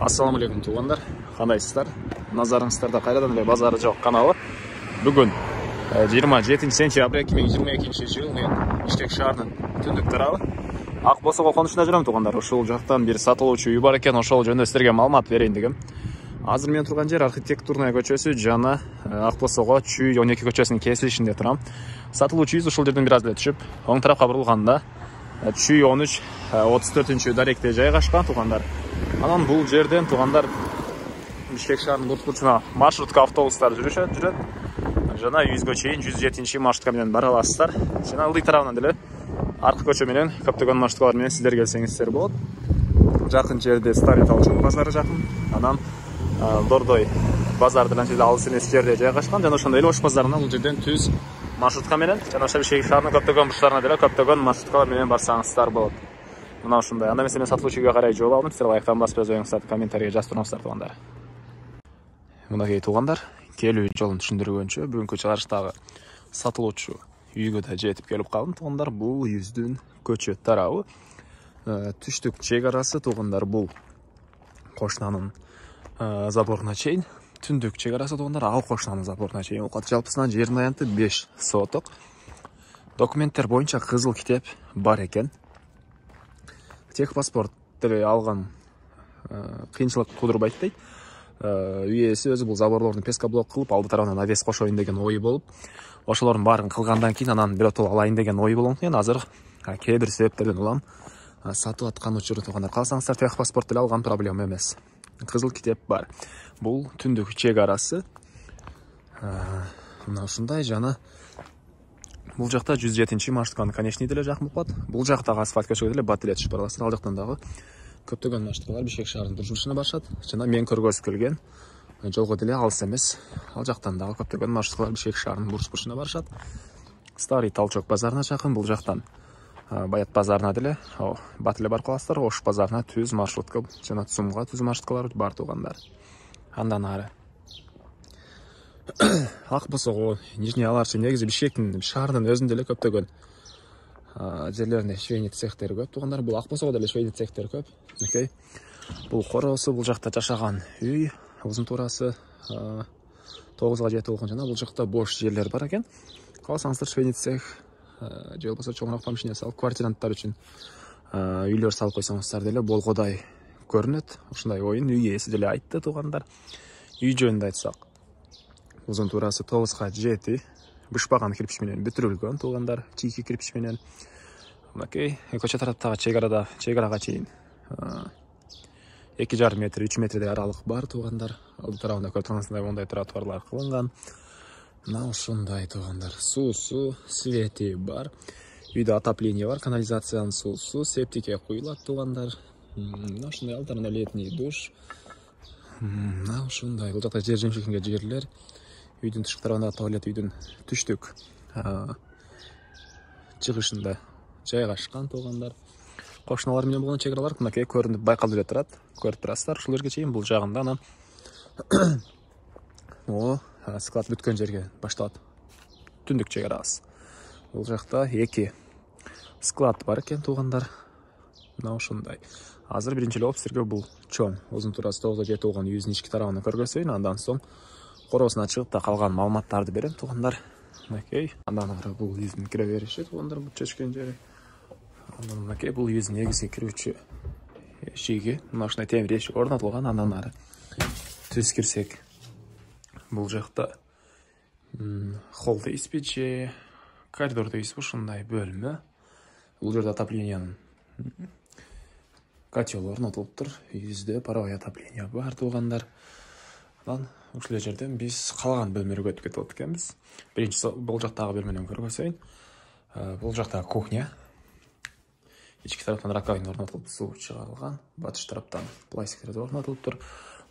Ассаламу алейкум туғандар, қандайсыздар? Назарыңыздарда қайрадан эле базары жоқ каналы. Бүгін 27 сентябрь 2022 жыл мен Иштек шаарынын түндүк тарабы Акбосого конушуна жүрөм туғандар. Ошол жактан бир сатылуучу үй бар экен, ошол жөнүндө силерге маалымат берейин дегем. Азыр мен турган жер Архитектурная көчөсү жана Акбосого Чүй 12 көчөсүнүн кесилишинде турам. Сатылуучу үй ушул жерден бир аз эле түшүп, оң тарапка бурулганда Чүй 13 34 даректе жайгашкан туғандар. Анан бул жерден туғандар Бишкек шаарынын бурчуна маршрутка автобустар жүрөт. Жана үйүзгө чейин 107 маршрутка менен бара аласыздар. Жана ылдый тарабынан деле аркы көчө менен көптөгөн маршруткалар менен сиздер келсеңиздер болот. Жакын жерде Старый Талчок базары жакын. Анан Дордой базардан анча алыс эмес жерде жайгашкан. Жана ошондой эле Ош базарына бул жерден түз маршрутка менен жана ошо Бишкек шаарынын көптөгөн бурчтарына деле көптөгөн маршруткалар менен барсаңыздар болот. Мына ушундай. Анда мен сатылуучу үйгө карай жол алдым. Силер лайктан басып өз оюңуздарды комментарийге жазып туруңуздар туғандар. Мынакей туғандар, келүү жолун түшүндүргөнчө бүгүнкү чыгарыштагы сатылуучу үйгө да жетип келип калдым туғандар. Бул үйүздүн көчө тарабы түштүк чек арасы туғандар. Бул кошунанын заборуна чейин, түндүк чек арасы туғандар. Ал кошунанын заборуна чейин. Жалпысынан жердин аянты 5 соток. Документтер боюнча кызыл китеп бар экен. Техпаспорт деле алган кыйынчылык туудурбайт дейт. Үй ээси өзү бул заборлорду пескоблок кылып, алды тарабынан навес кошоюн деген ой болуп, ошолордун баарын кылгандан кийин анан биротоло алайын деген ой болгон экен. Азыр кээ бир себептерден улам сатып аткан учуру туганда калсаңыздар, техпаспорт деле алган проблема эмес. Кызыл китеп бар. Бул түндүк чек арасы. Мына ушундай. Жана бул жакта 107 маршрутканын конечный деле жакын болуп калат. Бул жактагы асфальт көчөгө деле бат эле түшүп барасыздар. Ал жактан дагы көптөгөн маршруткалар Бишкек шаарынын бурчусуна барышат. Жана мен көргөзүп келген жолго деле алыс эмес. Ал жактан дагы көптөгөн маршруткалар Бишкек шаарынын бурчусуна барышат. Старый Талчок базарына жакын. Бул жактан Баят базарына деле бат эле барып каласыздар. Ош базарына түз маршрутка жана Цумга түз маршруткалар бар тугандар. Андан ары Акбосого, Нижний Аларчы, негизи Бишкектин шаарынын өзүндө эле көптөгөн жерлеринде швейный цехтер көп тугандар. Бул Акбосого деле швейный цехтер көп. Окей. Бул короосу, бул жакта жашаган үй, узун туурасы 9га жетип болгон. Жана бул жакта бош жерлер бар экен. Калсаңыздар швейный цех же болбосо чоңураак помещение салып, квартиранттар үчүн үйлөр салып койсоңуздар деле болгодай көрүнөт. Ушундай оюн үй ээси деле айтты тугандар. Үй жөнүндө айтсак, узун туурасы 9га 7, бышпаган кирпич менен бүтүрүлгөн тугандар, чийки кирпич менен. Мынакей көчө тараптагы чек арага чейин 2,5 метр, 3 метрдей аралык бар тугандар. Алды тарабында көрүп турганыңыздай мондай тротуарлар кылынган. Мына ушундай тугандар. Суусу, свети бар. Үйдө отопление бар, канализациянын суусу септикке куюлат тугандар. Мына ушундай алдарына летний душ. Мына ушундай. Бул жакта жер жемшигинге жерлер. Үйдүн тышкы тарабындагы туалет үйдүн түштүк чыгышында жайгашкан тугандар. Кошуналар менен болгон чек аралар мынакей көрүнүп байкалып эле турат. Көрүп турасыздар ушул жерге чейин. Бул жагында анан склад бүткөн жерге башталат түндүк чек арабыз. Бул жакта 2 склад бар экен тугандар. Мына ушундай. Азыр биринчи эле силерге бул чоң узун туурасы 9га жетип болгон үйүбүздүн ички тарабын көргөзөйүн. Андан соң короосуна чыгып да калган маалыматтарды берем тугандар. Мынакей. Андан ары бул үйүбүздүн кире бериши тугандар, бул чечкен жери. Андан мынакей бул үйүбүздүн негизги кирүүчү эшиги. Мына ушундай темир эшик орнотулган. Андан ары түз кирсек, бул жакта холл дейсизби же коридор дейсизби, ушундай бөлмө. Бул жерде отоплениянын котел орнотулуптур. Үйүбүздө паровой отопление бар тугандар. Анан ушул жерден биз калган бөлмөлөргө өтүп кетип атат экенбиз. Биринчи бул жактагы бөлмөнү көргөзөйүн. Бул жактагы кухня. Ички тараптан раковина орнотулуп, суу чыгарылган. Батыш тараптан пластиктер орнотулуптур.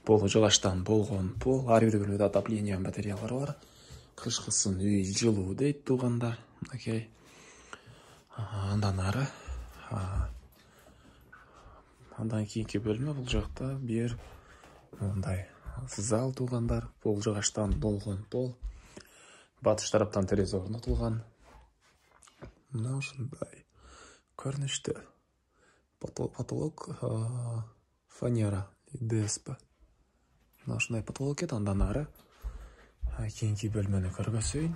Полу жыгачтан болгон пол. Ар бир бөлмөдө отопление батареялар бар. Кышкысын үй жылуу дейт тугандар. Окей. Андан ары андан кийинки бөлмө бул жакта бир мындай зал тугандар. Пол жыгачтан болгон пол. Батыш тараптан терезе орнотулган. Мына ушундай көрүнүштө. Потолок фанера ДСП. Мына ушундай потолок экен, андан ары кийинки бөлмөнү көргөзөйүн.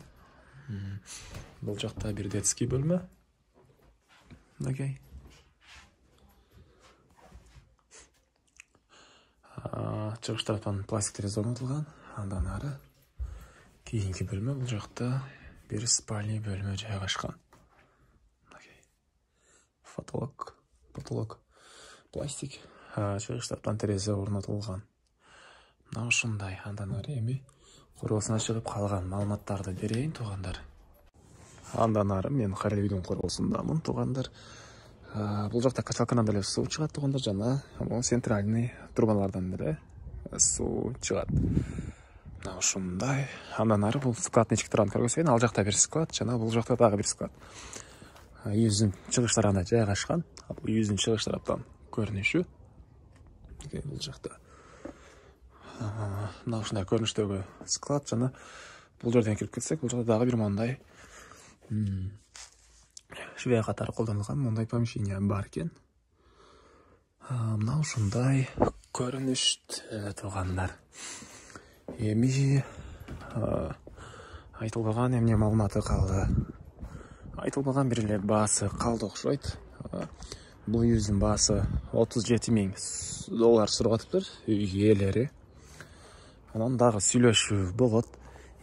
Бул жакта бир детский бөлмө. Окей. Чыгыш тараптан пластик терезе орнотулган. Андан ары кийинки бөлмө, бул жакта бир спальный бөлмө жайгашкан. Потолок пластик. Чыгыш тараптан терезе орнотулган. Мына ушундай. Андан ары эми корбосуна чыгып калган маалыматтарды берейин, туугандар. Андан ары мен Карел үйдүн корбосундамын, туугандар. Бул жакта качалкадан деле суу чыгат, туугандар, жана бул центральный трубалардан деле суу чыгат. Мына ушундай. Андан ары бул складдын ички тарабын көргөзөйүн. Ал жакта бир склад, жана бул жакта дагы бир склад. Үйүбүздүн чыгыш тарабына жайгашкан. Бул үйүбүздүн чыгыш тараптан көрүнүшү. Бул жакта мына ушундай көрүнүштөгү склад, жана бул жерден кирип кетсек, бул жакта дагы бир мондай швея катары колдонулган мондай помещение бар экен. Мына ушундай көрүнүштө, туугандар. Эми айтылбаган эмне маалыматы калды? Айтылбаган бир эле баасы калды окшойт. Бул үйүбүздүн баасы $37,000 сурап атыптыр үй ээлери. Анан дагы сүйлөшүү болот.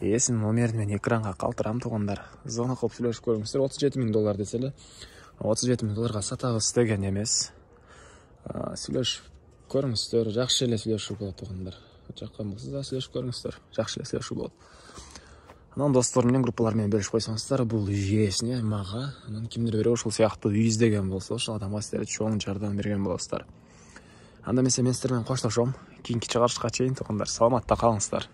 Эсин номерин мен экранга калтырам, туугандар. Звонок кылып сүйлөшүп көрүңүздөр. $37,000 десе эле $37,000 сатабыз деген эмес. Сүйлөшүп көрүңүздөр. Жакшы эле сүйлөшүү болот, туугандар. Жаккан болсо да сүйлөшүп көрүңүздөр. Жакшы эле сүйлөшүү болот. Анан достор менен, группалар менен бөлүшүп койсоңуздар, бул үй ээсине, мага, анан кимдир бирөө ушул сыяктуу үй издеген болсо, ошол адамга силер чоң жардам берген болосуздар. Анда эмесе мен силер менен коштошом. Кийинки чыгарышка чейин, туугандар, саламатта калыңыздар.